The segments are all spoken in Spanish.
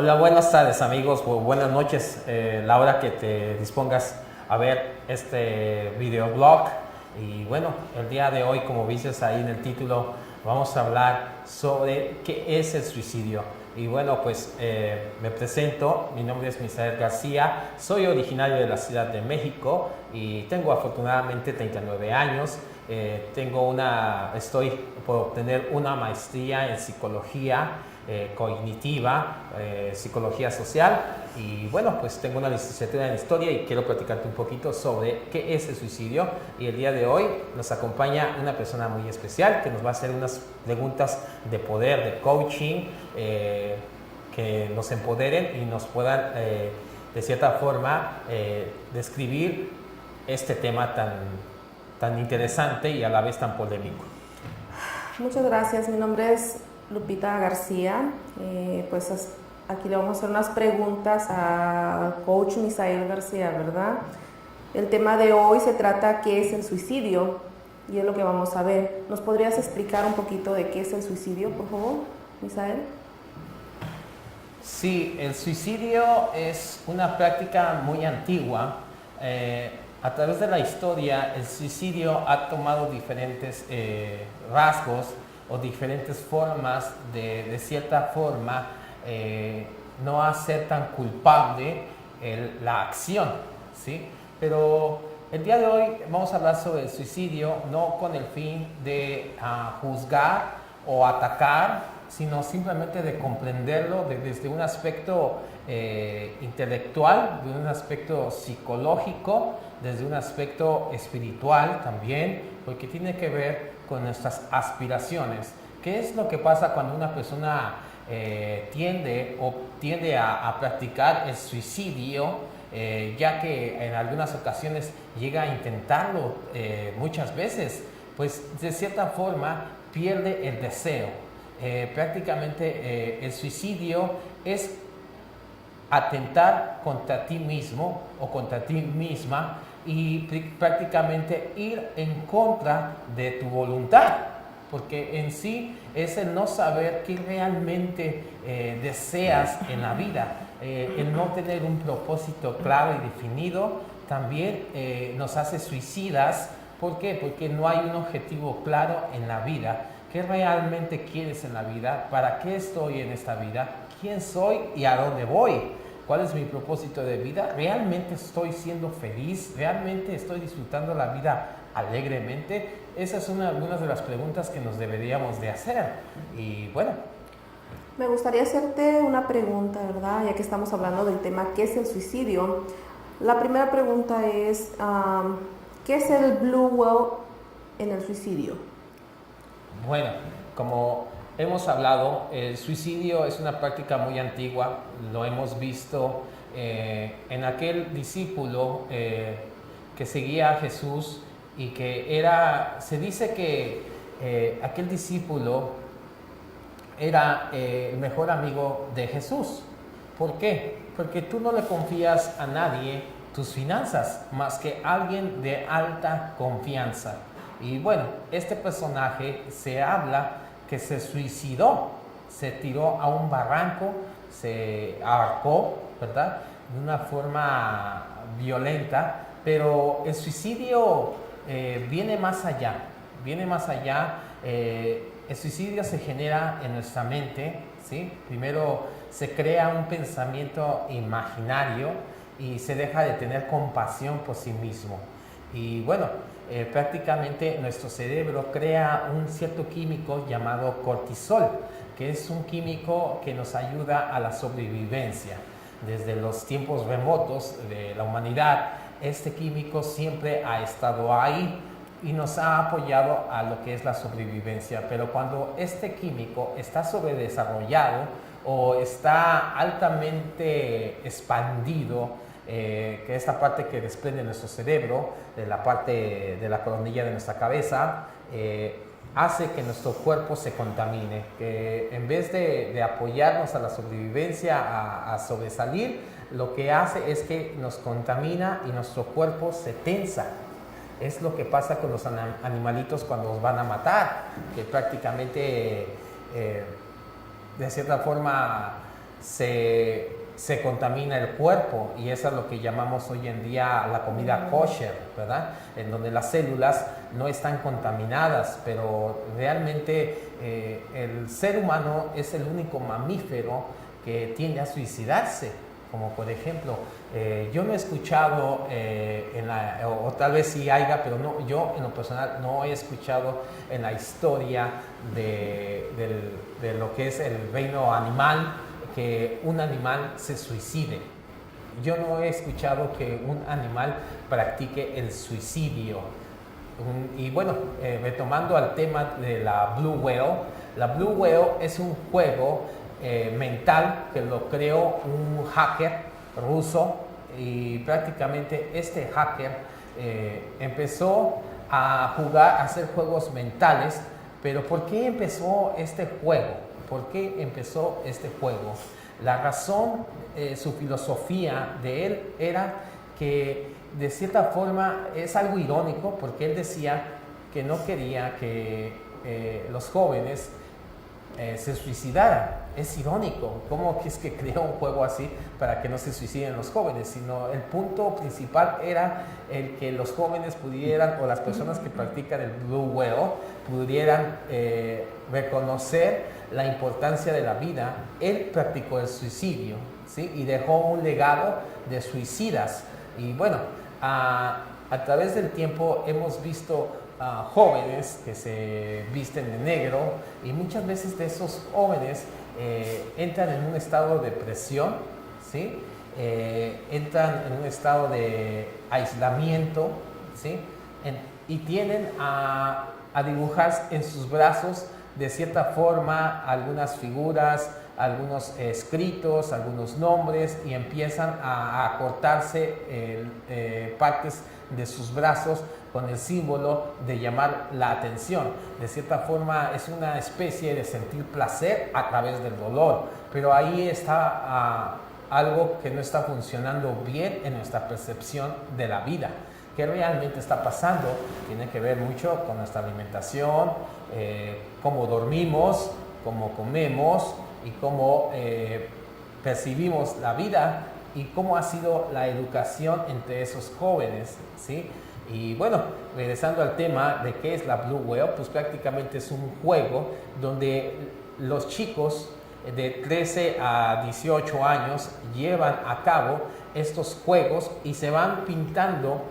Hola, buenas tardes amigos, buenas noches, la hora que te dispongas a ver este videoblog. Y bueno, el día de hoy, como viste ahí en el título, vamos a hablar sobre qué es el suicidio. Y bueno, pues me presento, mi nombre es Misael García, soy originario de la Ciudad de México y tengo afortunadamente 39 años. Estoy por obtener una maestría en psicología cognitiva, psicología social, y bueno, pues tengo una licenciatura en historia y quiero platicarte un poquito sobre qué es el suicidio. Y el día de hoy nos acompaña una persona muy especial que nos va a hacer unas preguntas de poder, de coaching, que nos empoderen y nos puedan de cierta forma describir este tema tan interesante y a la vez tan polémico. Muchas gracias, mi nombre es Lupita García. Aquí le vamos a hacer unas preguntas a coach Misael García, ¿verdad? El tema de hoy se trata qué es el suicidio y es lo que vamos a ver. ¿Nos podrías explicar un poquito de qué es el suicidio, por favor, Misael? Sí, el suicidio es una práctica muy antigua. A través de la historia, el suicidio ha tomado diferentes rasgos o diferentes formas de cierta forma, no hacer tan culpable la acción, ¿sí? Pero el día de hoy vamos a hablar sobre el suicidio no con el fin de juzgar o atacar, sino simplemente de comprenderlo desde un aspecto intelectual, de un aspecto psicológico, desde un aspecto espiritual también, porque tiene que ver con nuestras aspiraciones. ¿Qué es lo que pasa cuando una persona tiende a practicar el suicidio, ya que en algunas ocasiones llega a intentarlo muchas veces? Pues de cierta forma pierde el deseo. Prácticamente el suicidio es atentar contra ti mismo o contra ti misma y prácticamente ir en contra de tu voluntad, porque en sí es el no saber qué realmente deseas en la vida, el no tener un propósito claro y definido también nos hace suicidas. ¿Por qué? Porque no hay un objetivo claro en la vida. ¿Qué realmente quieres en la vida? ¿Para qué estoy en esta vida? ¿Quién soy y a dónde voy? ¿Cuál es mi propósito de vida? ¿Realmente estoy siendo feliz? ¿Realmente estoy disfrutando la vida alegremente? Esas son algunas de las preguntas que nos deberíamos de hacer. Y bueno. Me gustaría hacerte una pregunta, ¿verdad? Ya que estamos hablando del tema ¿qué es el suicidio? La primera pregunta es, ¿qué es el blue whale en el suicidio? Bueno, como hemos hablado, el suicidio es una práctica muy antigua, lo hemos visto en aquel discípulo que seguía a Jesús y se dice que aquel discípulo era el mejor amigo de Jesús. ¿Por qué? Porque tú no le confías a nadie tus finanzas más que a alguien de alta confianza. Y bueno, este personaje se habla que se suicidó, se tiró a un barranco, se ahorcó, ¿verdad? De una forma violenta, pero el suicidio viene más allá, el suicidio se genera en nuestra mente, ¿sí? Primero se crea un pensamiento imaginario y se deja de tener compasión por sí mismo. Y bueno, prácticamente nuestro cerebro crea un cierto químico llamado cortisol, que es un químico que nos ayuda a la sobrevivencia. Desde los tiempos remotos de la humanidad, este químico siempre ha estado ahí y nos ha apoyado a lo que es la sobrevivencia. Pero cuando este químico está sobredesarrollado o está altamente expandido, que es la parte que desprende nuestro cerebro, de la parte de la coronilla de nuestra cabeza, hace que nuestro cuerpo se contamine, que en vez de apoyarnos a la sobrevivencia, a sobresalir, lo que hace es que nos contamina y nuestro cuerpo se tensa. Es lo que pasa con los animalitos cuando los van a matar, que prácticamente de cierta forma se contamina el cuerpo, y eso es lo que llamamos hoy en día la comida kosher, ¿verdad? En donde las células no están contaminadas, pero realmente el ser humano es el único mamífero que tiende a suicidarse. Como por ejemplo, yo no he escuchado, o tal vez sí haya, pero no, yo en lo personal no he escuchado en la historia de lo que es el reino animal, que un animal se suicide. Yo no he escuchado que un animal practique el suicidio. Y bueno, retomando al tema de la Blue Whale es un juego mental que lo creó un hacker ruso, y prácticamente este hacker empezó a hacer juegos mentales. Pero ¿por qué empezó este juego? ¿Por qué empezó este juego? La razón, su filosofía de él era que de cierta forma es algo irónico, porque él decía que no quería que los jóvenes se suicidaran. Es irónico, ¿cómo es que creó un juego así para que no se suiciden los jóvenes? Sino el punto principal era el que los jóvenes pudieran, o las personas que practican el Blue Whale, pudieran reconocer la importancia de la vida. Él practicó el suicidio, ¿sí? Y dejó un legado de suicidas. Y bueno, a través del tiempo hemos visto jóvenes que se visten de negro, y muchas veces de esos jóvenes entran en un estado de depresión, ¿sí? Entran en un estado de aislamiento, ¿sí? Y tienden a dibujar en sus brazos de cierta forma algunas figuras, algunos escritos, algunos nombres, y empiezan a cortarse partes de sus brazos con el símbolo de llamar la atención. De cierta forma es una especie de sentir placer a través del dolor, pero ahí está algo que no está funcionando bien en nuestra percepción de la vida. ¿Qué realmente está pasando? Tiene que ver mucho con nuestra alimentación, cómo dormimos, cómo comemos y cómo percibimos la vida, y cómo ha sido la educación entre esos jóvenes, ¿sí? Y bueno, regresando al tema de qué es la Blue Whale, pues prácticamente es un juego donde los chicos de 13 a 18 años llevan a cabo estos juegos y se van pintando,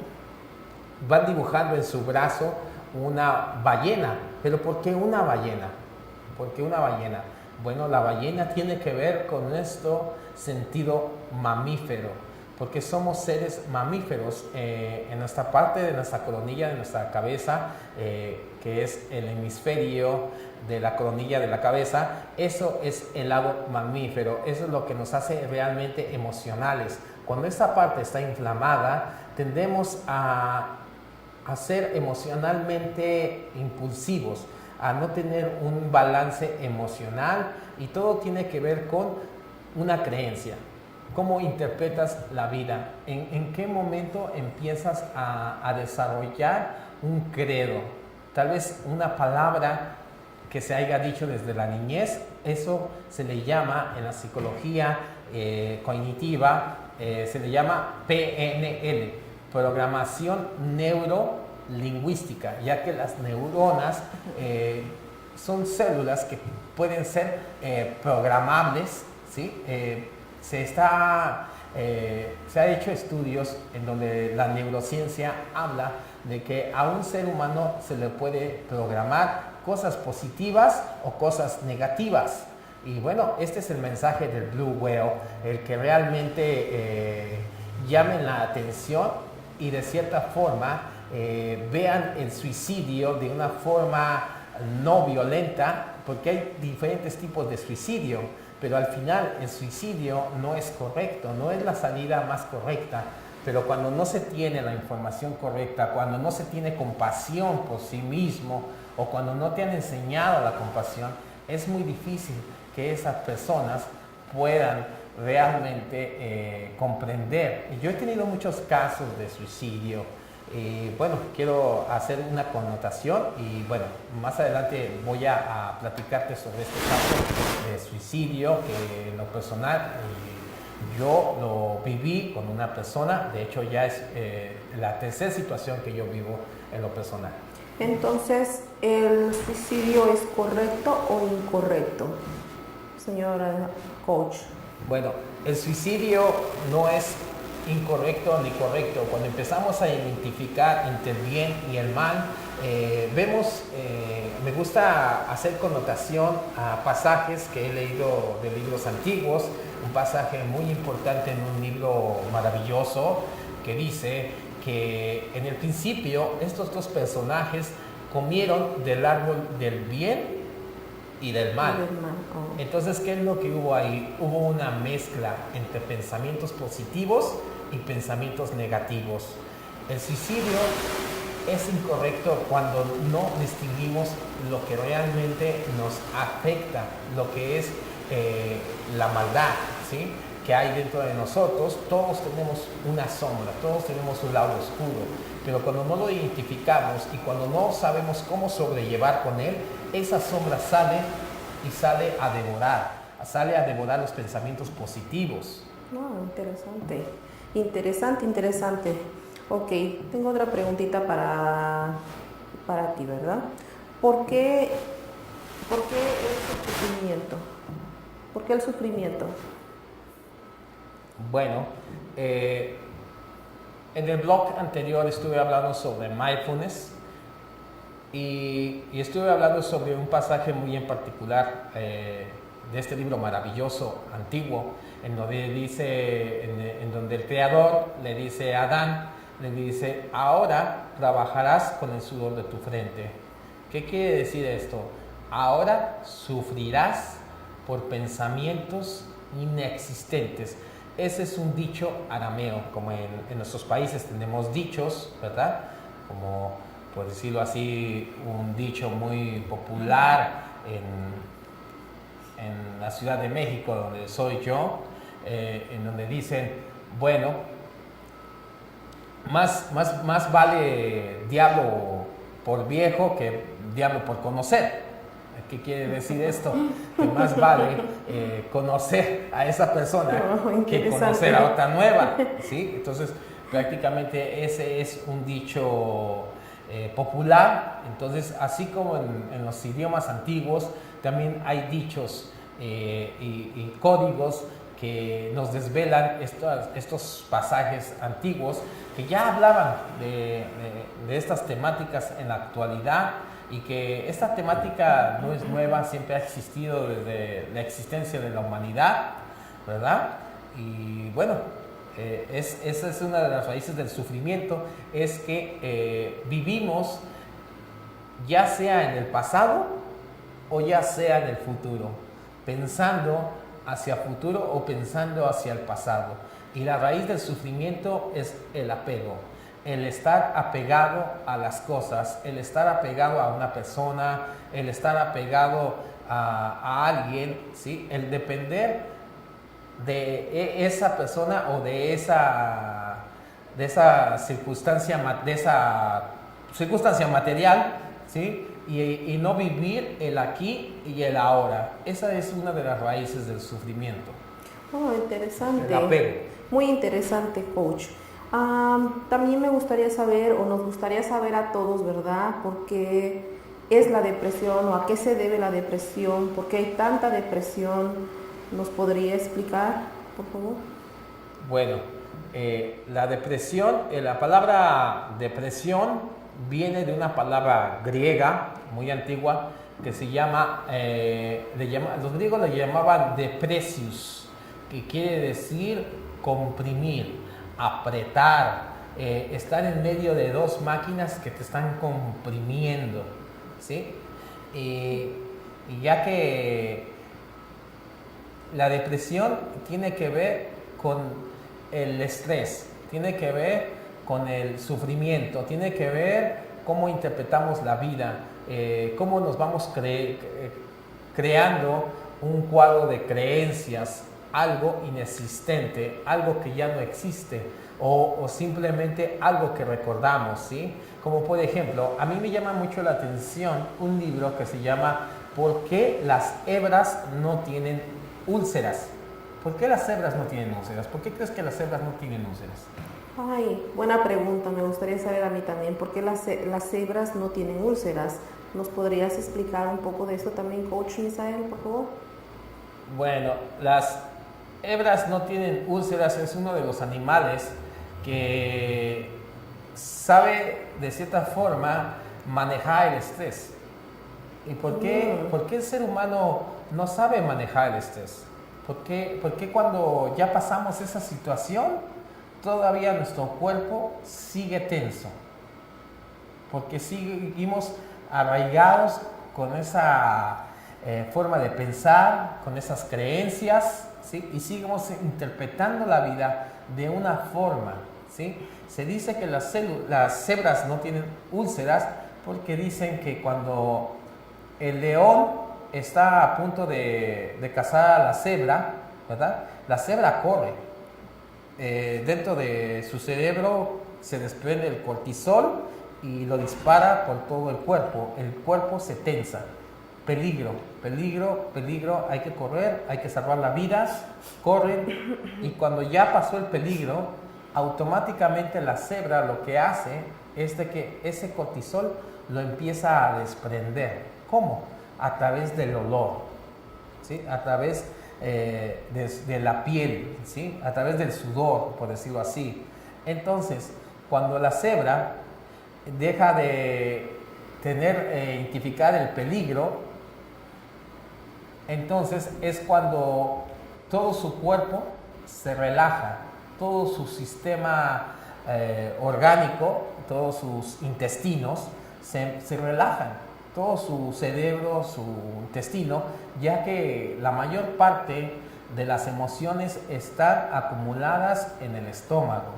van dibujando en su brazo una ballena. ¿Pero por qué una ballena? ¿Por qué una ballena? Bueno, la ballena tiene que ver con nuestro sentido mamífero, porque somos seres mamíferos. En nuestra parte de nuestra coronilla, de nuestra cabeza, que es el hemisferio de la coronilla de la cabeza, eso es el lado mamífero. Eso es lo que nos hace realmente emocionales. Cuando esta parte está inflamada, tendemos a ser emocionalmente impulsivos, a no tener un balance emocional, y todo tiene que ver con una creencia. ¿Cómo interpretas la vida? ¿En qué momento empiezas a desarrollar un credo? Tal vez una palabra que se haya dicho desde la niñez. Eso se le llama en la psicología cognitiva, se le llama PNL, programación neurolingüística, ya que las neuronas son células que pueden ser programables, ¿sí? Se ha hecho estudios en donde la neurociencia habla de que a un ser humano se le puede programar cosas positivas o cosas negativas. Y bueno, este es el mensaje del Blue Whale, el que realmente llamen la atención y de cierta forma vean el suicidio de una forma no violenta, porque hay diferentes tipos de suicidio, pero al final el suicidio no es correcto, no es la salida más correcta. Pero cuando no se tiene la información correcta, cuando no se tiene compasión por sí mismo, o cuando no te han enseñado la compasión, es muy difícil que esas personas puedan realmente comprender. Yo he tenido muchos casos de suicidio. Bueno, quiero hacer una connotación y bueno, más adelante voy a platicarte sobre este caso de suicidio que en lo personal yo lo viví con una persona. De hecho, ya es la tercera situación que yo vivo en lo personal. Entonces, ¿el suicidio es correcto o incorrecto, señora coach? Bueno, el suicidio no es incorrecto ni correcto. Cuando empezamos a identificar entre el bien y el mal, vemos, me gusta hacer connotación a pasajes que he leído de libros antiguos, un pasaje muy importante en un libro maravilloso que dice que en el principio estos dos personajes comieron del árbol del bien y del mal. Oh. Entonces, ¿qué es lo que hubo ahí? Hubo una mezcla entre pensamientos positivos y pensamientos negativos. El suicidio es incorrecto cuando no distinguimos lo que realmente nos afecta, lo que es la maldad, ¿sí?, que hay dentro de nosotros. Todos tenemos una sombra, todos tenemos un lado oscuro, pero cuando no lo identificamos y cuando no sabemos cómo sobrellevar con él, esa sombra sale y sale a devorar los pensamientos positivos. Oh, interesante. Ok, tengo otra preguntita para ti, ¿verdad? ¿Por qué el sufrimiento? ¿Por qué el sufrimiento? Bueno, en el blog anterior estuve hablando sobre mindfulness y estuve hablando sobre un pasaje muy en particular de este libro maravilloso, antiguo, en donde dice, en donde el Creador le dice a Adán, le dice: ahora trabajarás con el sudor de tu frente. ¿Qué quiere decir esto? Ahora sufrirás por pensamientos inexistentes. Ese es un dicho arameo, como en nuestros países tenemos dichos, ¿verdad? Como, por decirlo así, un dicho muy popular en la Ciudad de México, donde soy yo, en donde dicen, bueno, más vale diablo por viejo que diablo por conocer. ¿Qué quiere decir esto? Que más vale conocer a esa persona que conocer a otra nueva, ¿sí? Entonces, prácticamente ese es un dicho popular. Entonces, así como en los idiomas antiguos, también hay dichos y códigos que nos desvelan estos pasajes antiguos que ya hablaban de estas temáticas en la actualidad, y que esta temática no es nueva, siempre ha existido desde la existencia de la humanidad, ¿verdad? Y bueno, esa es una de las raíces del sufrimiento, es que vivimos ya sea en el pasado o ya sea en el futuro, pensando hacia el futuro o pensando hacia el pasado. Y la raíz del sufrimiento es el apego. El estar apegado a las cosas, el estar apegado a una persona, el estar apegado a alguien, ¿sí? El depender de esa persona o de esa circunstancia material, ¿sí? Y no vivir el aquí y el ahora. Esa es una de las raíces del sufrimiento. Oh, interesante. El apego. Muy interesante, coach. También me gustaría saber, o nos gustaría saber a todos, ¿verdad?, por qué es la depresión o a qué se debe la depresión, por qué hay tanta depresión. ¿Nos podría explicar, por favor? Bueno, la depresión, la palabra depresión viene de una palabra griega muy antigua que se llama, los griegos le llamaban depresius, que quiere decir comprimir, apretar, estar en medio de dos máquinas que te están comprimiendo, ¿sí? Y ya que la depresión tiene que ver con el estrés, tiene que ver con el sufrimiento, tiene que ver cómo interpretamos la vida, cómo nos vamos creando un cuadro de creencias, algo inexistente, algo que ya no existe, o simplemente algo que recordamos, ¿sí? Como por ejemplo, a mí me llama mucho la atención un libro que se llama ¿por qué las hebras no tienen úlceras? ¿Por qué las hebras no tienen úlceras? ¿Por qué crees que las hebras no tienen úlceras? Ay, buena pregunta. Me gustaría saber a mí también por qué las cebras no tienen úlceras. ¿Nos podrías explicar un poco de esto también, Coach Misael, por favor? Bueno, las hebras no tienen úlceras, es uno de los animales que sabe de cierta forma manejar el estrés. ¿Y por qué el ser humano no sabe manejar el estrés? ¿Por qué cuando ya pasamos esa situación todavía nuestro cuerpo sigue tenso? Porque seguimos arraigados con esa forma de pensar, con esas creencias, ¿sí? Y seguimos interpretando la vida de una forma, ¿sí? Se dice que las cebras no tienen úlceras porque dicen que cuando el león está a punto de cazar a la cebra, ¿verdad? La cebra corre. Dentro de su cerebro se desprende el cortisol y lo dispara por todo el cuerpo. El cuerpo se tensa. Peligro, peligro, peligro, hay que correr, hay que salvar las vidas, corren, y cuando ya pasó el peligro, automáticamente la cebra lo que hace es de que ese cortisol lo empieza a desprender. ¿Cómo? A través del olor, ¿sí? A través de la piel, ¿sí? A través del sudor, por decirlo así. Entonces, cuando la cebra deja de identificar el peligro, entonces es cuando todo su cuerpo se relaja, todo su sistema orgánico, todos sus intestinos se relajan, todo su cerebro, su intestino, ya que la mayor parte de las emociones están acumuladas en el estómago.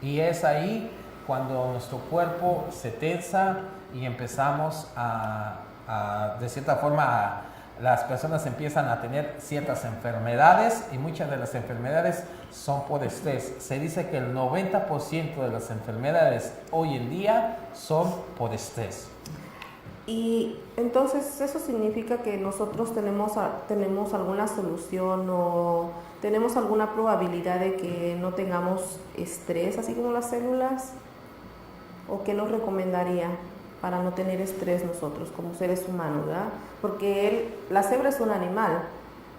Y es ahí cuando nuestro cuerpo se tensa y empezamos de cierta forma, las personas empiezan a tener ciertas enfermedades, y muchas de las enfermedades son por estrés. Se dice que el 90% de las enfermedades hoy en día son por estrés. Y entonces eso significa que nosotros tenemos alguna solución o tenemos alguna probabilidad de que no tengamos estrés, así como las células. ¿O qué nos recomendaría para no tener estrés nosotros como seres humanos, ¿verdad? Porque la cebra es un animal,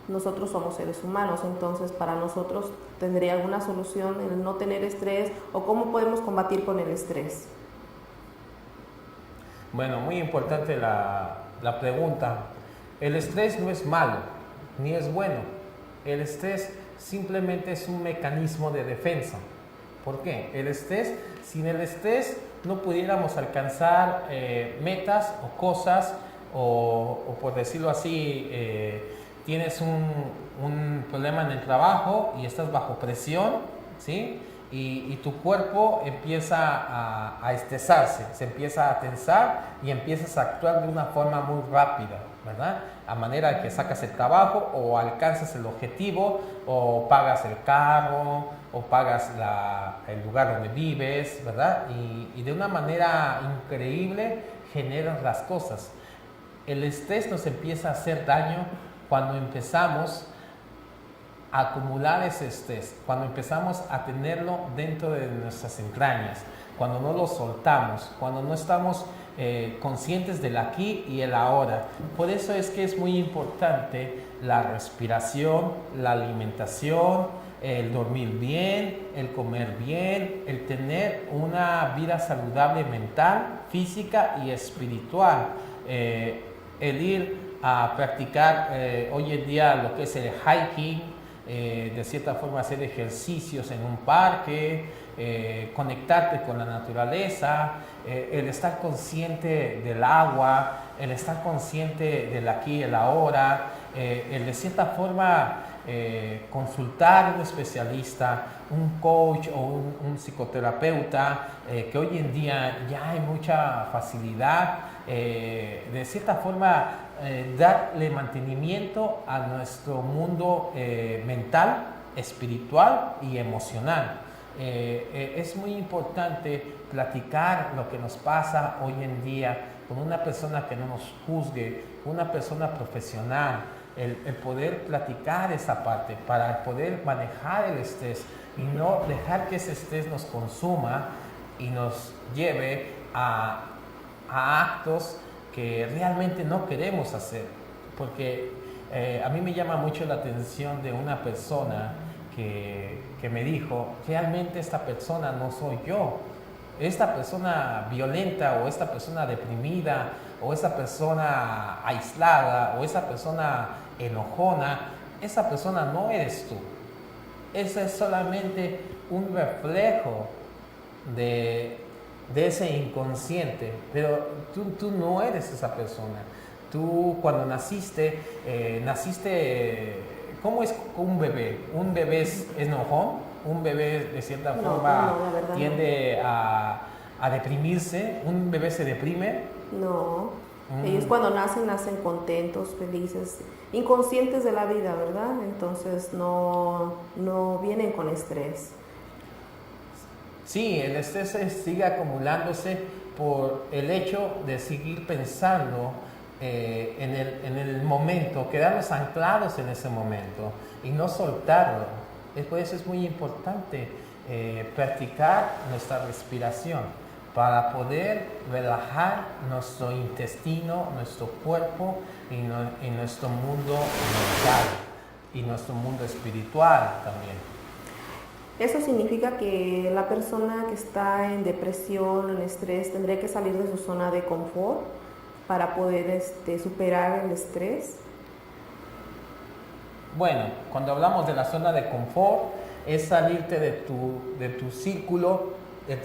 nosotros somos seres humanos, entonces para nosotros tendría alguna solución el no tener estrés, o cómo podemos combatir con el estrés. Bueno, muy importante la pregunta. El estrés no es malo, ni es bueno. El estrés simplemente es un mecanismo de defensa. ¿Por qué? Sin el estrés no pudiéramos alcanzar metas o cosas, o por decirlo así, tienes un problema en el trabajo y estás bajo presión, ¿sí? Y tu cuerpo empieza a estresarse, se empieza a tensar y empiezas a actuar de una forma muy rápida, ¿verdad? A manera de que sacas el trabajo o alcanzas el objetivo, o pagas el carro, o pagas el lugar donde vives, ¿verdad? Y de una manera increíble generas las cosas. El estrés nos empieza a hacer daño cuando empezamos a acumular ese estrés, cuando empezamos a tenerlo dentro de nuestras entrañas, cuando no lo soltamos, cuando no estamos conscientes del aquí y el ahora. Por eso es que es muy importante la respiración, la alimentación, el dormir bien, el comer bien, el tener una vida saludable mental, física y espiritual, el ir a practicar hoy en día lo que es el hiking, de cierta forma hacer ejercicios en un parque, conectarte con la naturaleza, el estar consciente del agua, el estar consciente del aquí y el ahora, el de cierta forma consultar a un especialista, un coach o un psicoterapeuta, que hoy en día ya hay mucha facilidad, de cierta forma darle mantenimiento a nuestro mundo mental, espiritual y emocional. Es muy importante platicar lo que nos pasa hoy en día con una persona que no nos juzgue, una persona profesional, el poder platicar esa parte para poder manejar el estrés y no dejar que ese estrés nos consuma y nos lleve a actos que realmente no queremos hacer. Porque a mí me llama mucho la atención de una persona que me dijo, realmente esta persona no soy yo. Esta persona violenta o esta persona deprimida o esa persona aislada o esa persona enojona, esa persona no eres tú. Ese es solamente un reflejo de ese inconsciente, pero tú no eres esa persona. Tú cuando naciste, ¿cómo es un bebé? ¿Un bebé es enojón? ¿Un bebé de cierta forma tiende a deprimirse? ¿Un bebé se deprime? No, ellos cuando nacen contentos, felices, inconscientes de la vida, ¿verdad? Entonces no vienen con estrés. Sí, el estrés sigue acumulándose por el hecho de seguir pensando en el momento, quedarnos anclados en ese momento y no soltarlo. Por eso es muy importante practicar nuestra respiración para poder relajar nuestro intestino, nuestro cuerpo y nuestro mundo mental y nuestro mundo espiritual también. Eso significa que la persona que está en depresión, en estrés, tendría que salir de su zona de confort para poder superar el estrés. Bueno, cuando hablamos de la zona de confort, es salirte de tu círculo,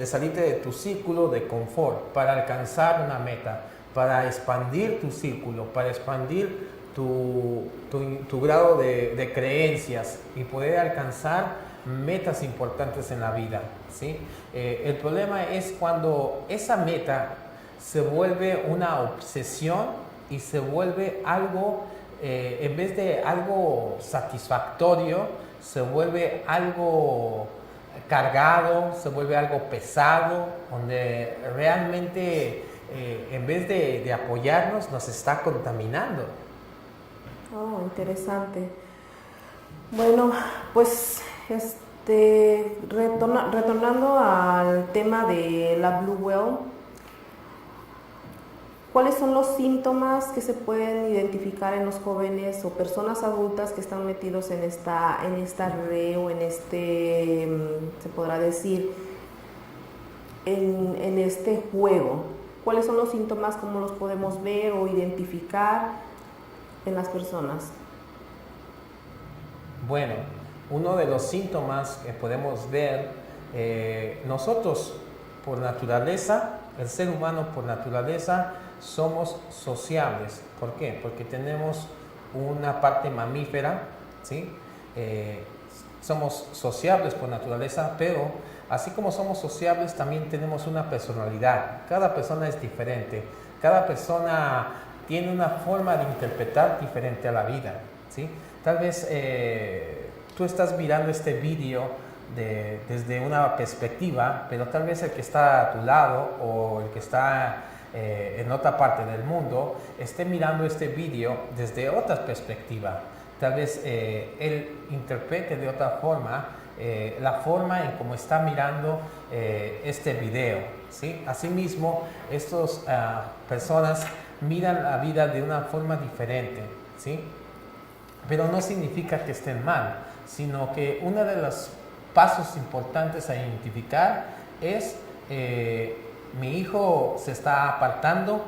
salirte de tu círculo de confort para alcanzar una meta, para expandir tu círculo, para expandir tu grado de creencias y poder alcanzar metas importantes en la vida, ¿sí? El problema es cuando esa meta se vuelve una obsesión y se vuelve algo, en vez de algo satisfactorio, se vuelve algo cargado, se vuelve algo pesado, donde realmente en vez de apoyarnos nos está contaminando. Oh, interesante. Bueno, pues retornando al tema de la Blue Whale, ¿cuáles son los síntomas que se pueden identificar en los jóvenes o personas adultas que están metidos en esta red o se podrá decir, en este juego? ¿Cuáles son los síntomas? ¿Cómo los podemos ver o identificar en las personas? Bueno, uno de los síntomas que podemos ver, nosotros por naturaleza, el ser humano por naturaleza, somos sociables. ¿Por qué? Porque tenemos una parte mamífera, ¿sí? Somos sociables por naturaleza, pero así como somos sociables, también tenemos una personalidad. Cada persona es diferente, cada persona tiene una forma de interpretar diferente a la vida, ¿sí? Tal vez tú estás mirando este vídeo desde una perspectiva, pero tal vez el que está a tu lado o el que está en otra parte del mundo esté mirando este vídeo desde otra perspectiva. Tal vez él interprete de otra forma la forma en cómo está mirando este video, ¿sí? Asimismo, estas personas miran la vida de una forma diferente, ¿sí? Pero no significa que estén mal, sino que uno de los pasos importantes a identificar es mi hijo se está apartando,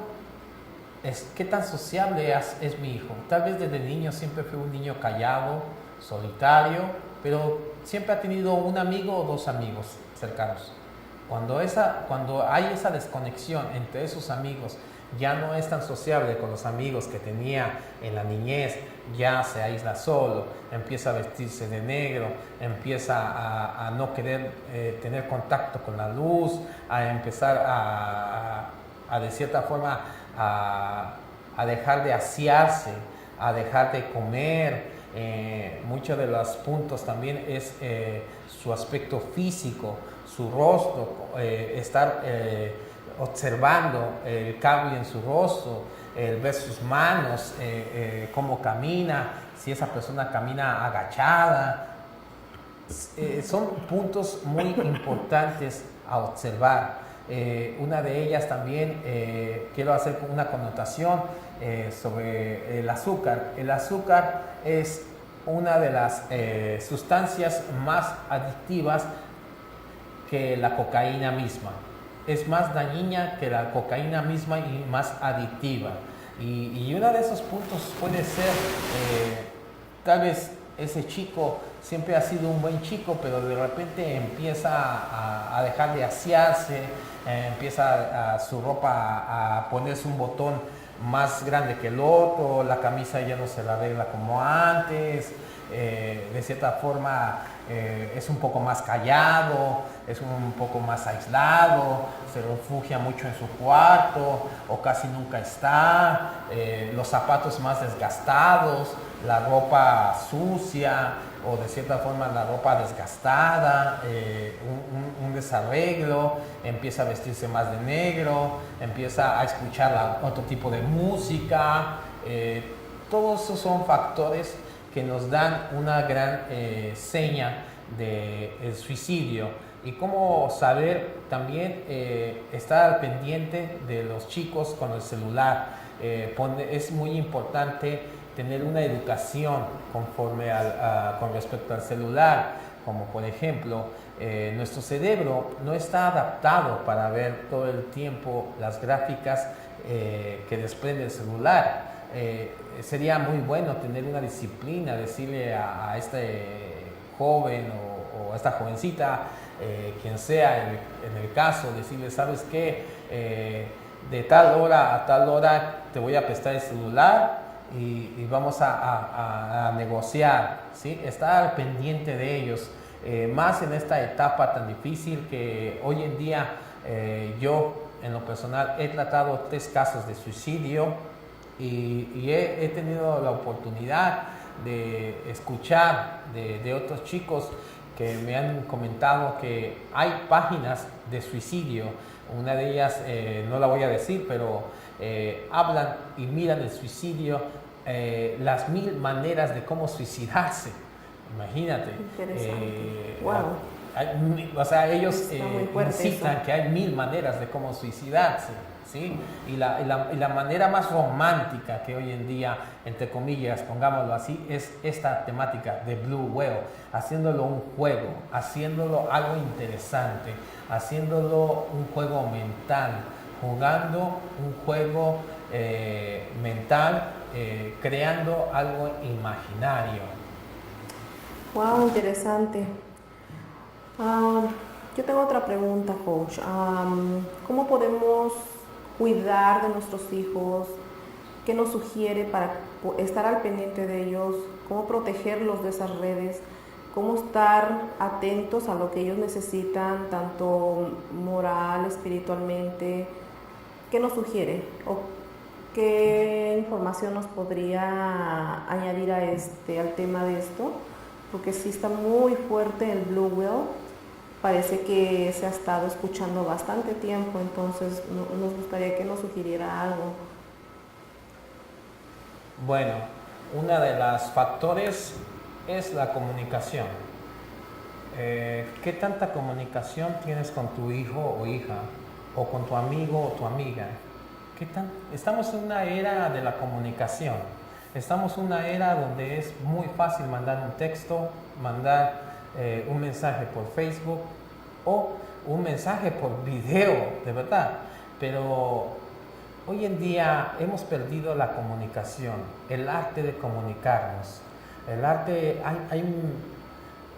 ¿qué tan sociable es mi hijo? Tal vez desde niño siempre fue un niño callado, solitario, pero siempre ha tenido un amigo o dos amigos cercanos. Cuando hay esa desconexión entre esos amigos, ya no es tan sociable con los amigos que tenía en la niñez, ya se aísla solo, empieza a vestirse de negro, empieza a no querer tener contacto con la luz, a empezar de cierta forma a dejar de asearse, a dejar de comer, Muchos de los puntos también es su aspecto físico, su rostro, estar observando el cambio en su rostro, ver sus manos, cómo camina, si esa persona camina agachada. Son puntos muy importantes a observar. Una de ellas también, quiero hacer una connotación sobre el azúcar. El azúcar es una de las sustancias más adictivas que la cocaína misma. Es más dañina que la cocaína misma y más adictiva. Y uno de esos puntos puede ser, tal vez ese chico siempre ha sido un buen chico, pero de repente empieza a dejar de asearse, empieza su ropa a ponerse un botón más grande que el otro, la camisa ya no se la arregla como antes, de cierta forma es un poco más callado, es un poco más aislado, se refugia mucho en su cuarto o casi nunca está, los zapatos más desgastados, la ropa sucia o de cierta forma la ropa desgastada, un desarreglo, empieza a vestirse más de negro, empieza a escuchar otro tipo de música. Todos esos son factores que nos dan una gran seña del suicidio. Y cómo saber también estar al pendiente de los chicos con el celular. Es muy importante tener una educación conforme con respecto al celular, como por ejemplo, nuestro cerebro no está adaptado para ver todo el tiempo las gráficas que desprende el celular. Sería muy bueno tener una disciplina, decirle a este joven o a esta jovencita, quien sea en el caso, decirle, ¿sabes qué? De tal hora a tal hora te voy a prestar el celular y vamos a negociar, ¿sí? Estar pendiente de ellos, más en esta etapa tan difícil que hoy en día yo en lo personal he tratado 3 casos de suicidio y he tenido la oportunidad de escuchar de otros chicos que me han comentado que hay páginas de suicidio. Una de ellas, no la voy a decir, pero hablan y miran el suicidio, las 1000 maneras de cómo suicidarse. Imagínate. Wow. O sea, ellos eso. incitan que hay 1000 maneras de cómo suicidarse, ¿sí? Y la manera más romántica que hoy en día, entre comillas, pongámoslo así, es esta temática de Blue Whale, haciéndolo un juego, haciéndolo algo interesante, haciéndolo un juego mental, jugando un juego mental, creando algo imaginario. Wow, interesante. Yo tengo otra pregunta, coach. ¿Cómo podemos cuidar de nuestros hijos? ¿Qué nos sugiere para estar al pendiente de ellos? ¿Cómo protegerlos de esas redes? ¿Cómo estar atentos a lo que ellos necesitan, tanto moral, espiritualmente? ¿Qué nos sugiere? ¿O qué información nos podría añadir al tema de esto? Porque sí está muy fuerte el Blue Whale. Parece que se ha estado escuchando bastante tiempo, entonces nos gustaría que nos sugiriera algo. Bueno, uno de los factores es la comunicación. ¿Qué tanta comunicación tienes con tu hijo o hija? O con tu amigo o tu amiga. Estamos en una era de la comunicación. Estamos en una era donde es muy fácil mandar un texto, mandar un mensaje por Facebook o un mensaje por video, de verdad. Pero hoy en día hemos perdido la comunicación, el arte de comunicarnos. El arte, hay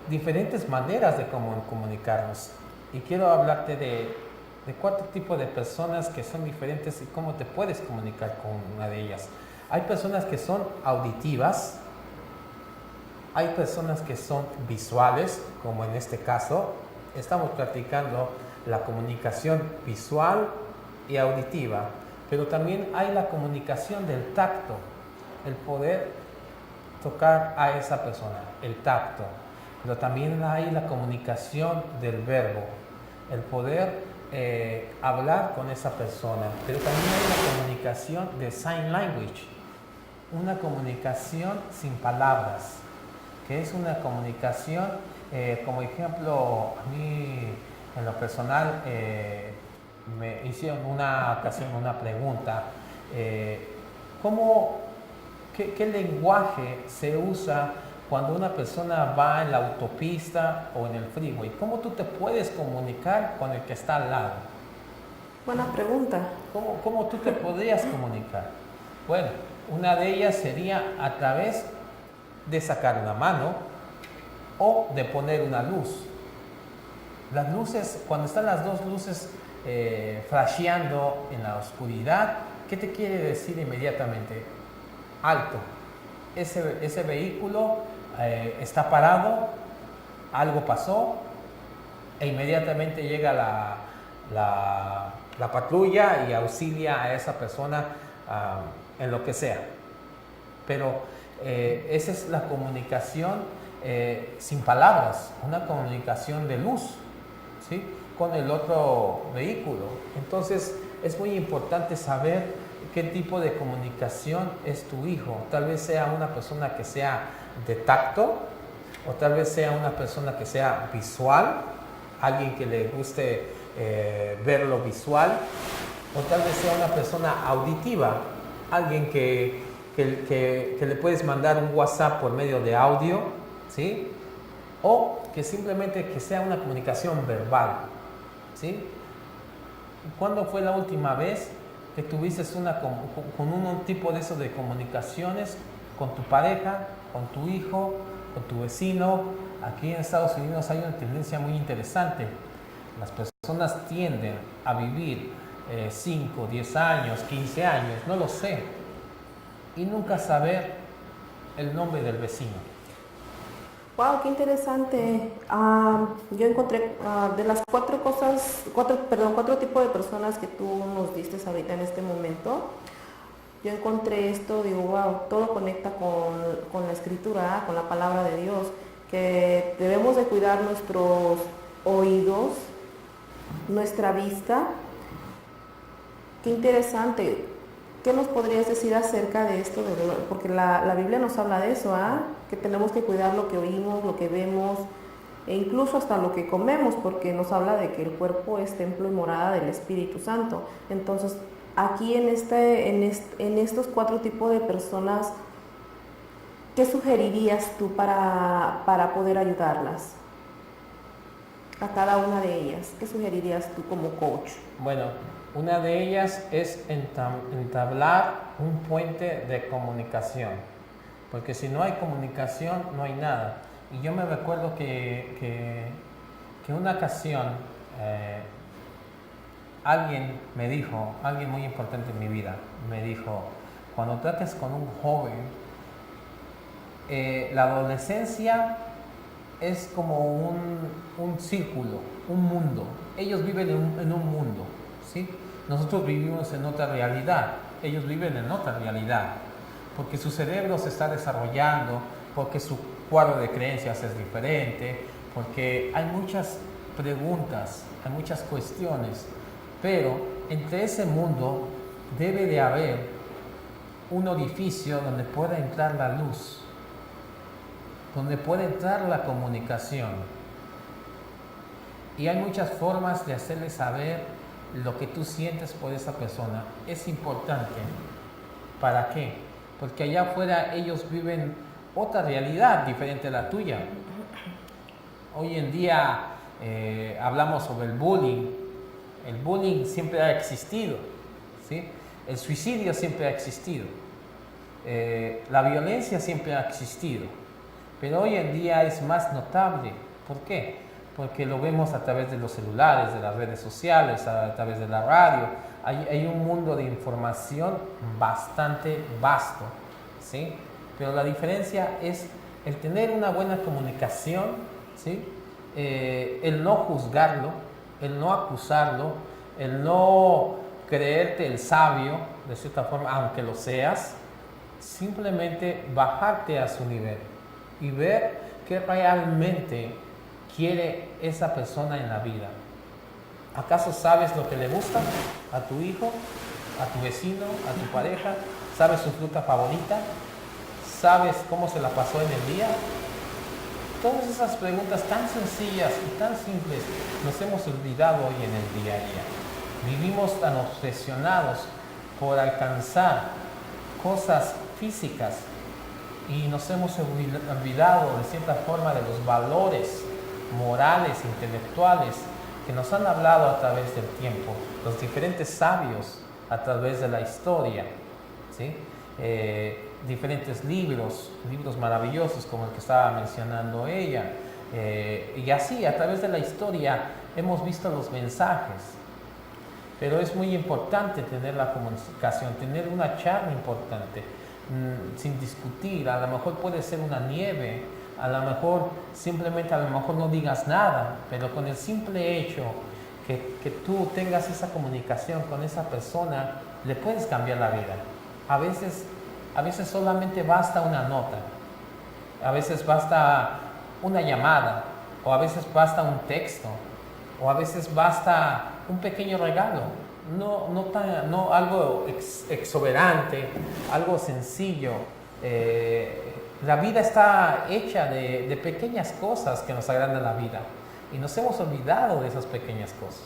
diferentes maneras de comunicarnos. Y quiero hablarte de 4 tipos de personas que son diferentes y cómo te puedes comunicar con una de ellas. Hay personas que son auditivas, hay personas que son visuales, como en este caso. Estamos practicando la comunicación visual y auditiva, pero también hay la comunicación del tacto, el poder tocar a esa persona, el tacto, pero también hay la comunicación del verbo, el poder hablar con esa persona, pero también hay la comunicación de sign language, una comunicación sin palabras, que es una comunicación, como ejemplo, a mí en lo personal me hicieron una ocasión una pregunta, ¿qué lenguaje se usa cuando una persona va en la autopista o en el freeway? ¿Cómo tú te puedes comunicar con el que está al lado? Buena pregunta. ¿Cómo tú te podrías comunicar? Bueno, una de ellas sería a través de sacar una mano o de poner una luz. Las luces, cuando están las dos luces flasheando en la oscuridad, ¿qué te quiere decir inmediatamente? Alto. Ese vehículo está parado, algo pasó e inmediatamente llega la patrulla y auxilia a esa persona en lo que sea. Pero esa es la comunicación sin palabras, una comunicación de luz, ¿sí? Con el otro vehículo. Entonces es muy importante saber qué tipo de comunicación es tu hijo. Tal vez sea una persona que sea de tacto, o tal vez sea una persona que sea visual, alguien que le guste ver lo visual, o tal vez sea una persona auditiva, alguien que le puedes mandar un WhatsApp por medio de audio, ¿sí? O que simplemente que sea una comunicación verbal, ¿sí? ¿Cuándo fue la última vez que tuviste con un tipo de eso de comunicaciones con tu pareja, con tu hijo, con tu vecino? Aquí en Estados Unidos hay una tendencia muy interesante. Las personas tienden a vivir 5, 10 años, 15 años, no lo sé, y nunca saber el nombre del vecino. Wow, qué interesante. Yo encontré de las cuatro tipos de personas que tú nos diste ahorita en este momento. Yo encontré esto, digo, wow, todo conecta con la escritura, con la palabra de Dios, que debemos de cuidar nuestros oídos, nuestra vista. Qué interesante. ¿Qué nos podrías decir acerca de esto? Porque la Biblia nos habla de eso, que tenemos que cuidar lo que oímos, lo que vemos, e incluso hasta lo que comemos, porque nos habla de que el cuerpo es templo y morada del Espíritu Santo. Entonces, aquí en estos cuatro tipos de personas, ¿qué sugerirías tú para poder ayudarlas? A cada una de ellas, ¿qué sugerirías tú como coach? Bueno, una de ellas es entablar un puente de comunicación, porque si no hay comunicación no hay nada. Y yo me recuerdo que una ocasión alguien me dijo, alguien muy importante en mi vida, me dijo, cuando trates con un joven, la adolescencia es como un círculo, un mundo. Ellos viven en un mundo, ¿sí? Nosotros vivimos en otra realidad, ellos viven en otra realidad, porque su cerebro se está desarrollando, porque su cuadro de creencias es diferente, porque hay muchas preguntas, hay muchas cuestiones, pero entre ese mundo debe de haber un orificio donde pueda entrar la luz, donde puede entrar la comunicación. Y hay muchas formas de hacerle saber lo que tú sientes por esa persona. Es importante. ¿Para qué? Porque allá afuera ellos viven otra realidad diferente a la tuya. Hoy en día hablamos sobre el bullying. El bullying siempre ha existido, ¿sí? El suicidio siempre ha existido. La violencia siempre ha existido. Pero hoy en día es más notable. ¿Por qué? Porque lo vemos a través de los celulares, de las redes sociales, a través de la radio. Hay un mundo de información bastante vasto, ¿sí? Pero la diferencia es el tener una buena comunicación, ¿sí? El no juzgarlo, el no acusarlo, el no creerte el sabio, de cierta forma, aunque lo seas, simplemente bajarte a su nivel y ver qué realmente quiere esa persona en la vida. ¿Acaso sabes lo que le gusta a tu hijo, a tu vecino, a tu pareja? ¿Sabes su fruta favorita? ¿Sabes cómo se la pasó en el día? Todas esas preguntas tan sencillas y tan simples nos hemos olvidado hoy en el día a día. Vivimos tan obsesionados por alcanzar cosas físicas y nos hemos olvidado de cierta forma de los valores morales, intelectuales que nos han hablado a través del tiempo, los diferentes sabios a través de la historia, ¿sí? Diferentes libros maravillosos como el que estaba mencionando ella, y así a través de la historia hemos visto los mensajes. Pero es muy importante tener la comunicación, tener una charla importante, sin discutir. A lo mejor puede ser una nieve, a lo mejor simplemente no digas nada, pero con el simple hecho que tú tengas esa comunicación con esa persona, le puedes cambiar la vida. A veces solamente basta una nota, a veces basta una llamada, o a veces basta un texto, o a veces basta un pequeño regalo, no algo exuberante, algo sencillo. La vida está hecha de pequeñas cosas que nos agrandan la vida y nos hemos olvidado de esas pequeñas cosas.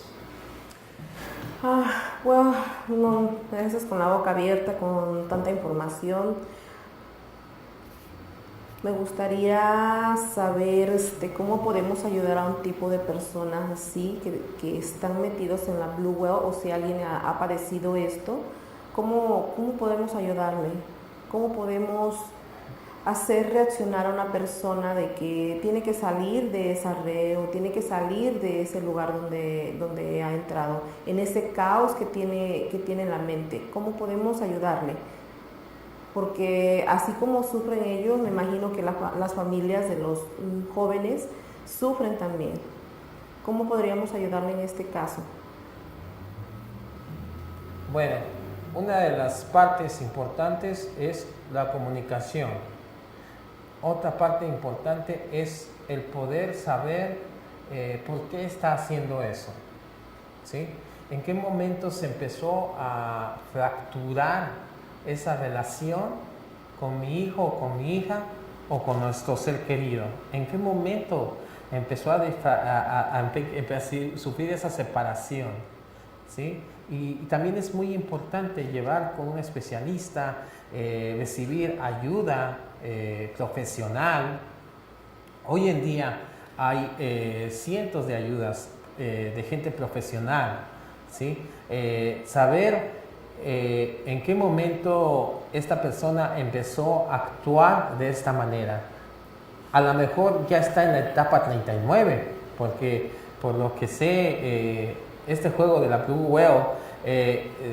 Bueno, a veces con la boca abierta, con tanta información. Me gustaría saber cómo podemos ayudar a un tipo de personas así que están metidos en la Blue Well, o si alguien ha padecido esto, ¿cómo podemos ayudarle? ¿Cómo podemos hacer reaccionar a una persona de que tiene que salir de esa red o tiene que salir de ese lugar donde ha entrado, en ese caos que tiene en la mente? ¿Cómo podemos ayudarle? Porque así como sufren ellos, me imagino que las familias de los jóvenes sufren también. ¿Cómo podríamos ayudarle en este caso? Bueno, una de las partes importantes es la comunicación. Otra parte importante es el poder saber por qué está haciendo eso, ¿sí? ¿En qué momento se empezó a fracturar esa relación con mi hijo o con mi hija o con nuestro ser querido? ¿En qué momento empezó a sufrir esa separación? ¿Sí? Y también es muy importante llevar con un especialista, recibir ayuda profesional. Hoy en día hay cientos de ayudas de gente profesional, ¿sí? Saber en qué momento esta persona empezó a actuar de esta manera. A lo mejor ya está en la etapa 39, porque por lo que sé, este juego de la Blue Well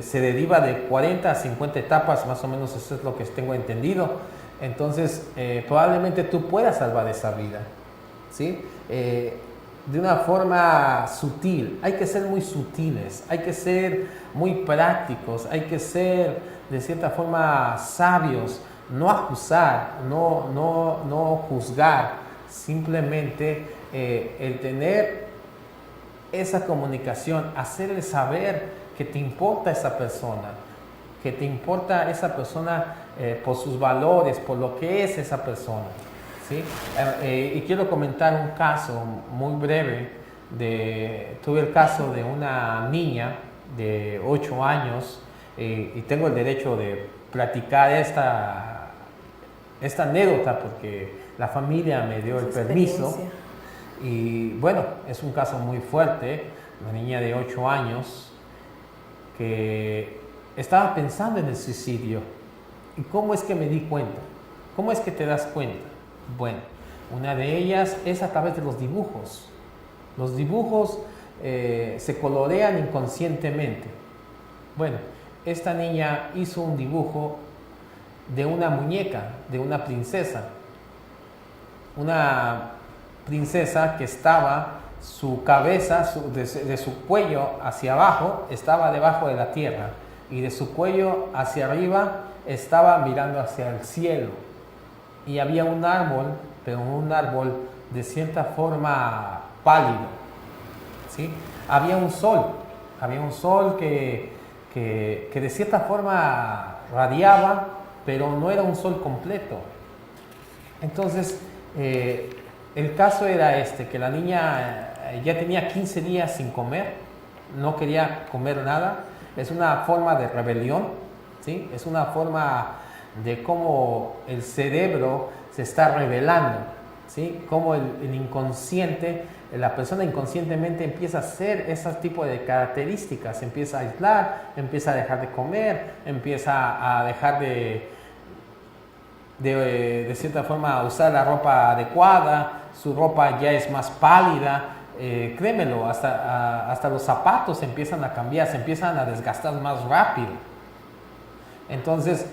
se deriva de 40 a 50 etapas, más o menos eso es lo que tengo entendido. Entonces, probablemente tú puedas salvar esa vida, ¿sí? De una forma sutil. Hay que ser muy sutiles, hay que ser muy prácticos, hay que ser de cierta forma sabios, no acusar, no juzgar, simplemente el tener esa comunicación, hacerle saber que te importa esa persona, que te importa esa persona por sus valores, por lo que es esa persona, ¿sí? Y quiero comentar un caso muy breve. Tuve el caso de una niña de 8 años, y tengo el derecho de platicar esta anécdota porque la familia me dio el permiso. Y bueno, es un caso muy fuerte. Una niña de 8 años que estaba pensando en el suicidio. ¿Y cómo es que me di cuenta? ¿Cómo es que te das cuenta? Bueno, una de ellas es a través de los dibujos. Los dibujos se colorean inconscientemente. Bueno, esta niña hizo un dibujo de una muñeca, de una princesa. Una princesa que estaba, su cabeza, de su cuello hacia abajo, estaba debajo de la tierra, y de su cuello hacia arriba estaba mirando hacia el cielo y había un árbol, pero un árbol de cierta forma pálido, ¿sí? Había un sol que de cierta forma radiaba, pero no era un sol completo. Entonces, el caso era que la niña ya tenía 15 días sin comer, no quería comer nada. Es una forma de rebelión, ¿sí? Es una forma de cómo el cerebro se está rebelando, ¿sí? Cómo el inconsciente, la persona inconscientemente empieza a hacer ese tipo de características, empieza a aislar, empieza a dejar de comer, empieza a dejar de cierta forma usar la ropa adecuada, su ropa ya es más pálida, créemelo, hasta los zapatos empiezan a cambiar, se empiezan a desgastar más rápido. Entonces,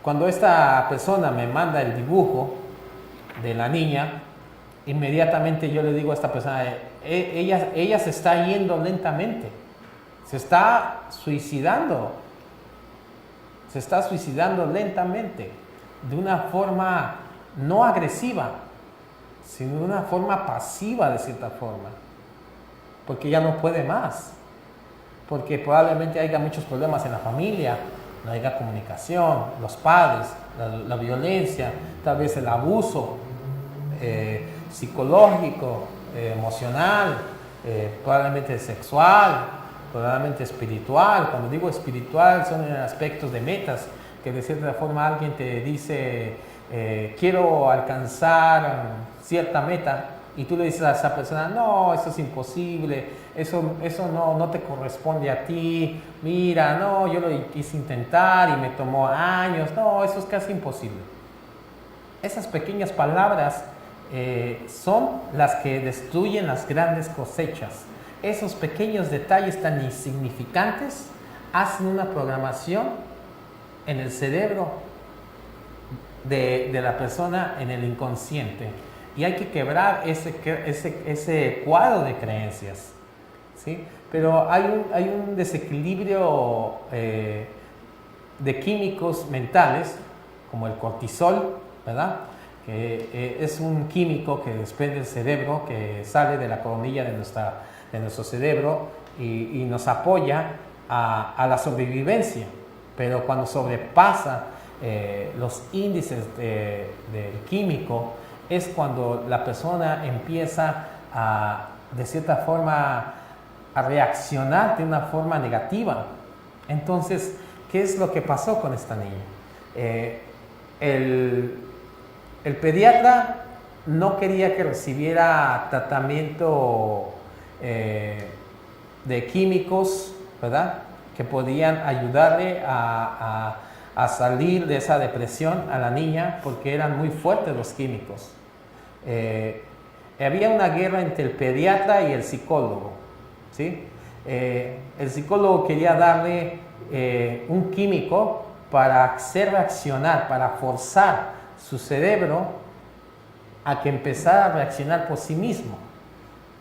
cuando esta persona me manda el dibujo de la niña, inmediatamente yo le digo a esta persona, ella se está yendo lentamente, se está suicidando lentamente, de una forma no agresiva, sino de una forma pasiva de cierta forma, porque ya no puede más, porque probablemente haya muchos problemas en la familia, no haya comunicación, los padres, la violencia, tal vez el abuso psicológico, emocional, probablemente sexual, probablemente espiritual. Cuando digo espiritual son en aspectos de metas, que de cierta forma alguien te dice quiero alcanzar cierta meta y tú le dices a esa persona, no, eso es imposible, eso no te corresponde a ti, mira, no, yo lo quise intentar y me tomó años, no, eso es casi imposible. Esas pequeñas palabras son las que destruyen las grandes cosechas. Esos pequeños detalles tan insignificantes hacen una programación en el cerebro de la persona, en el inconsciente, y hay que quebrar ese cuadro de creencias, ¿sí? Pero hay un desequilibrio de químicos mentales, como el cortisol, ¿verdad? Que es un químico que desprende el cerebro, que sale de la coronilla de nuestro cerebro y nos apoya a la sobrevivencia. Pero cuando sobrepasa los índices del químico, es cuando la persona empieza de cierta forma a reaccionar de una forma negativa. Entonces, ¿qué es lo que pasó con esta niña? El pediatra no quería que recibiera tratamiento de químicos, ¿verdad?, que podían ayudarle a salir de esa depresión a la niña, porque eran muy fuertes los químicos. Había una guerra entre el pediatra y el psicólogo, ¿sí? El psicólogo quería darle un químico para hacer reaccionar, para forzar su cerebro a que empezara a reaccionar por sí mismo,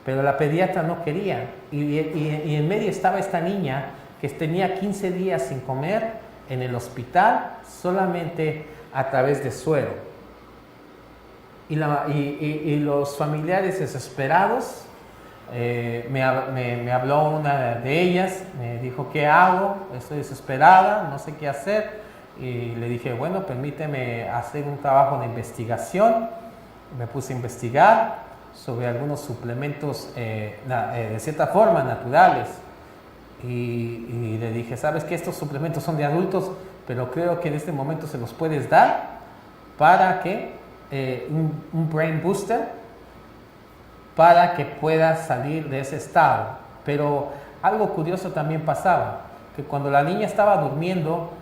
pero la pediatra no quería, y en medio estaba esta niña que tenía 15 días sin comer en el hospital solamente a través de suero, y los familiares desesperados. Me habló una de ellas, me dijo, ¿qué hago? Estoy desesperada, no sé qué hacer. Y le dije, bueno, permíteme hacer un trabajo de investigación. Me puse a investigar sobre algunos suplementos de cierta forma naturales. Y le dije, ¿sabes qué? Estos suplementos son de adultos, pero creo que en este momento se los puedes dar para que un brain booster, para que puedas salir de ese estado. Pero algo curioso también pasaba, que cuando la niña estaba durmiendo,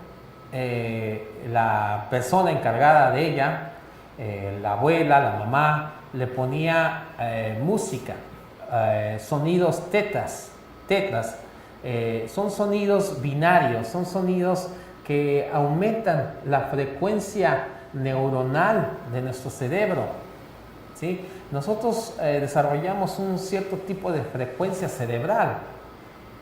la persona encargada de ella, la abuela, la mamá, le ponía música, sonidos tetras. Son sonidos binarios, son sonidos que aumentan la frecuencia neuronal de nuestro cerebro, ¿sí? Nosotros desarrollamos un cierto tipo de frecuencia cerebral,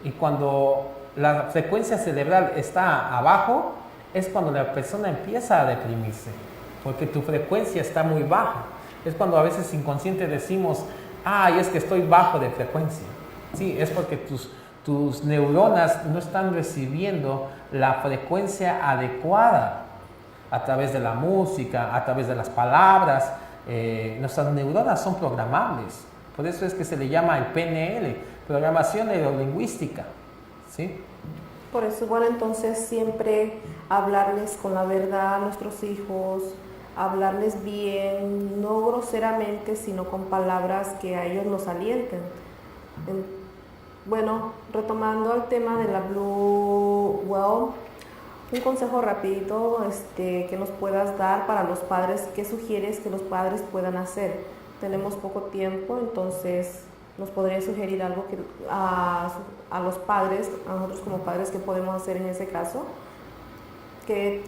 y cuando la frecuencia cerebral está abajo, es cuando la persona empieza a deprimirse, porque tu frecuencia está muy baja. Es cuando a veces inconsciente decimos, ay, es que estoy bajo de frecuencia. Sí, es porque tus neuronas no están recibiendo la frecuencia adecuada a través de la música, a través de las palabras. Nuestras neuronas son programables. Por eso es que se le llama el PNL, programación neurolingüística. ¿Sí? Por eso, bueno, entonces siempre hablarles con la verdad a nuestros hijos, hablarles bien, no groseramente, sino con palabras que a ellos los alienten. Bueno, retomando el tema de la Blue Well, un consejo rapidito que nos puedas dar para los padres. ¿Qué sugieres que los padres puedan hacer? Tenemos poco tiempo, entonces nos podría sugerir algo que a los padres, a nosotros como padres, ¿qué podemos hacer en ese caso? ¿Qué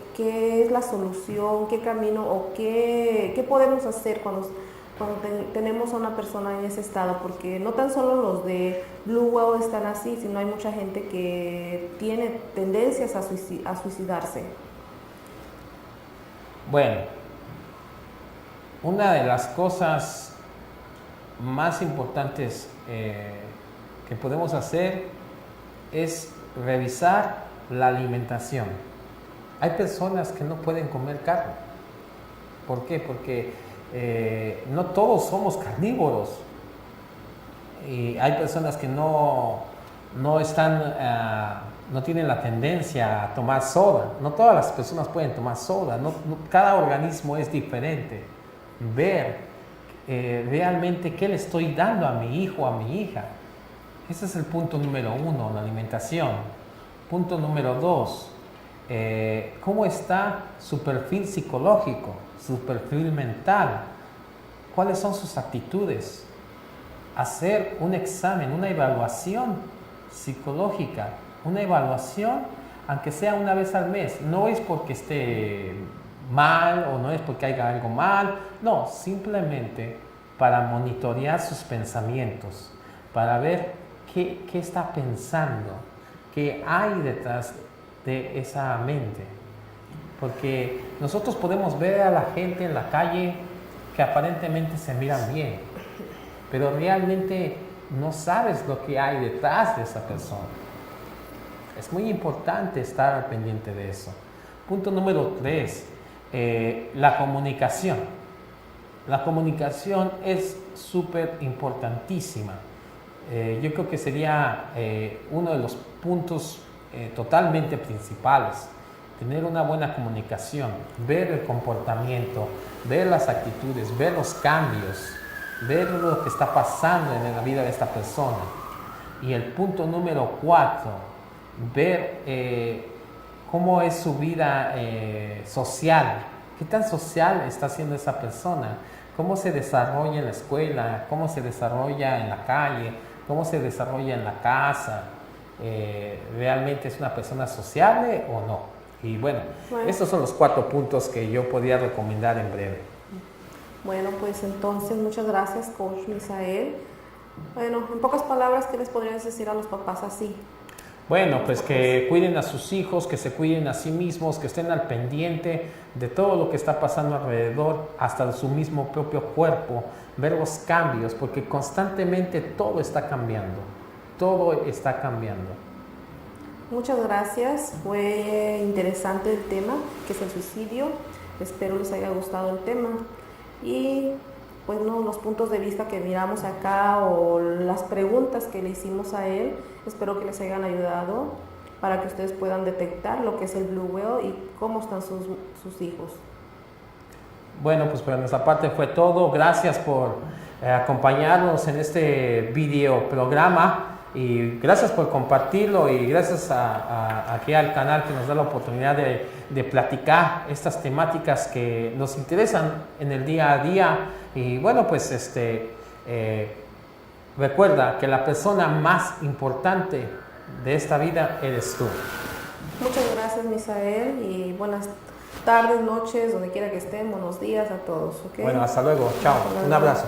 es la solución? ¿Qué camino o qué podemos hacer cuando tenemos a una persona en ese estado? Porque no tan solo los de Blue Well están así, sino hay mucha gente que tiene tendencias a suicidarse. Bueno, una de las cosas más importantes que podemos hacer es revisar la alimentación. Hay personas que no pueden comer carne. ¿Por qué? Porque no todos somos carnívoros. Y hay personas que no tienen la tendencia a tomar soda. No todas las personas pueden tomar soda. Cada organismo es diferente. Ver realmente qué le estoy dando a mi hijo o a mi hija. Ese es el punto número 1, la alimentación. Punto número 2, ¿cómo está su perfil psicológico, su perfil mental? ¿Cuáles son sus actitudes? Hacer un examen, una evaluación psicológica, una evaluación, aunque sea una vez al mes. No es porque esté mal o no es porque haya algo mal, no, simplemente para monitorear sus pensamientos, para ver qué está pensando, qué hay detrás de esa mente. Porque nosotros podemos ver a la gente en la calle que aparentemente se miran bien, pero realmente no sabes lo que hay detrás de esa persona. Es muy importante estar al pendiente de eso. Punto número 3, la comunicación. La comunicación es súper importantísima. Yo creo que sería uno de los puntos totalmente principales. Tener una buena comunicación, ver el comportamiento, ver las actitudes, ver los cambios, ver lo que está pasando en la vida de esta persona. Y el punto número 4, ver cómo es su vida social, qué tan social está siendo esa persona, cómo se desarrolla en la escuela, cómo se desarrolla en la calle, cómo se desarrolla en la casa. ¿Realmente es una persona sociable o no? Y bueno, estos son los 4 puntos que yo podría recomendar en breve. Bueno, pues entonces muchas gracias, Coach Misael. Bueno, en pocas palabras, ¿qué les podrías decir a los papás así? Bueno, pues que cuiden a sus hijos, que se cuiden a sí mismos, que estén al pendiente de todo lo que está pasando alrededor, hasta de su mismo propio cuerpo, ver los cambios, porque constantemente todo está cambiando, todo está cambiando. Muchas gracias, fue interesante el tema, que es el suicidio. Espero les haya gustado el tema. Y pues los puntos de vista que miramos acá o las preguntas que le hicimos a él, espero que les hayan ayudado para que ustedes puedan detectar lo que es el Blue Well y cómo están sus hijos. Bueno, pues por nuestra parte fue todo. Gracias por acompañarnos en este video programa y gracias por compartirlo y gracias aquí al canal que nos da la oportunidad de platicar estas temáticas que nos interesan en el día a día. Y bueno, pues recuerda que la persona más importante de esta vida eres tú. Muchas gracias, Misael, y buenas tardes, noches, donde quiera que estén, buenos días a todos. ¿Okay? Bueno, hasta luego, chao, un abrazo.